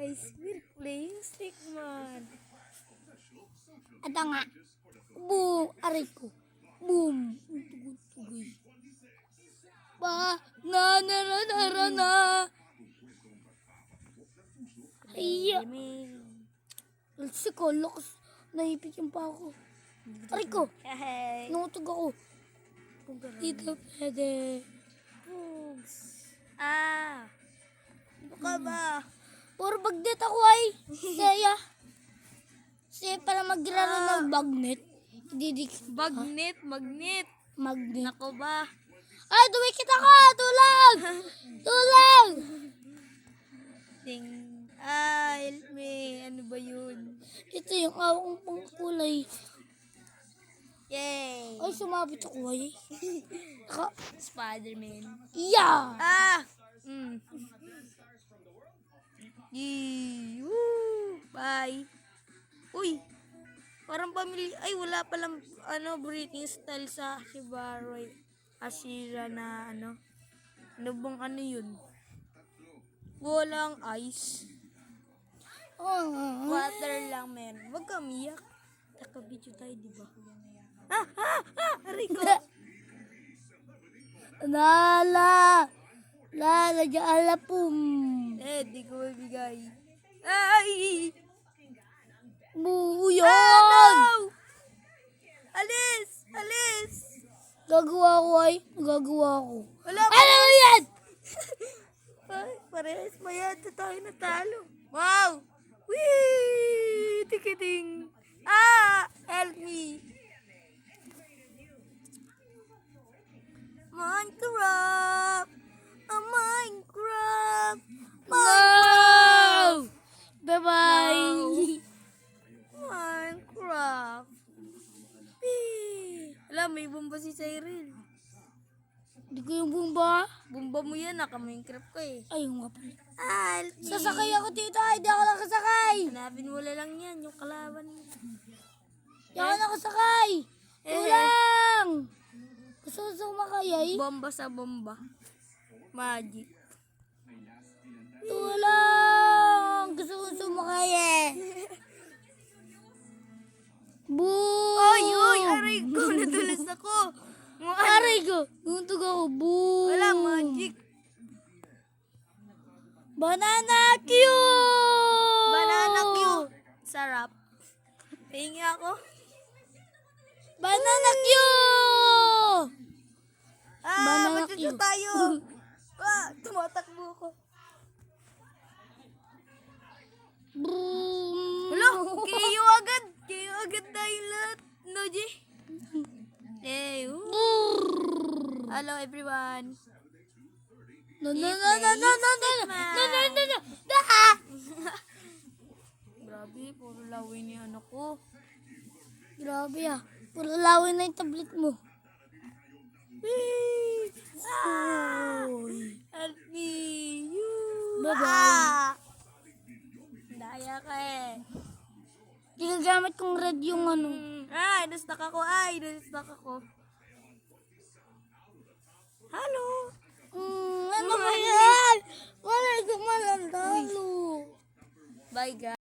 guys, we're playing Stickman. Ito nga. Boom! Aray ko. Boom! Tugod-tugod. Na. Ay, let's go. Lakas. Naipit yung pa ako. Aray ko. Hey. Nangutog ako. Dito pwede. Ano ka ba? Puro bagnet ako ay. Kaya. Kasi para maglaro ng bagnet. Magnet. Magnet. Nako ba? Ay, dumikit ako! Tulang! Ting. Help me. Ano ba yun? Ito yung awang pangkulay. Yay! Ay, sumabit ako ay. Spider-Man. Yeah! Yee! Woo! Bye! Uy! Parang pamilya. Ay, wala palang breathing style sa Shibaroy. Ashira na ano. Ano bang yun? Walang ice. Water lang, men. Huwag ka umiyak. Naka-video tayo, di ba? Aray ko. Lala, diyan pum. Di ko mabigay. Ay! Buyan! No! Alis! Gagawa ko. Wala pa. Ano yan? Ay, parehas pa yata tayo natalo. Wow! Whee! Tikiting! Help me! Minecraft! Minecraft! No! Bye-bye! Minecraft! Whee! Alam, may bomba si Cyril. Hindi ko yung bumba. Bomba mo yan, naka-Minecraft ka eh. Ay, yung nga pala. Help me! Sasakay ako dito. Ay, di ako nakasakay. Hanapin mo lang yan, yung kalaban mo. Di ako nakasakay. Tulang! Gusto ko sumakay ay. Bomba sa bomba. Magic. Tulang! Gusto ko sumakay eh. Boom! Oy, aray ko, nadulas ako. Aray ko! Nuntog ako. Boom! Wala, magic. Banana Q! Banana Q. Sarap. Pahingi ako. Banana Q! Banana Matuto Q. tayo. Tumatakbo ko. Boom! Hello, kayo agad. Kayo agad tayo lahat. No, G? Hey, hello everyone. No. Grabe, puro lawin ni ano ko. Grabe ah. Puro lawin na yung tablet mo. Whee! Help me! Bye-bye. Daya ka eh. Ginagamit kong red yung ano. Nastuck ako. Hello? Ano ba yan? Wala ko malandalo. Bye guys.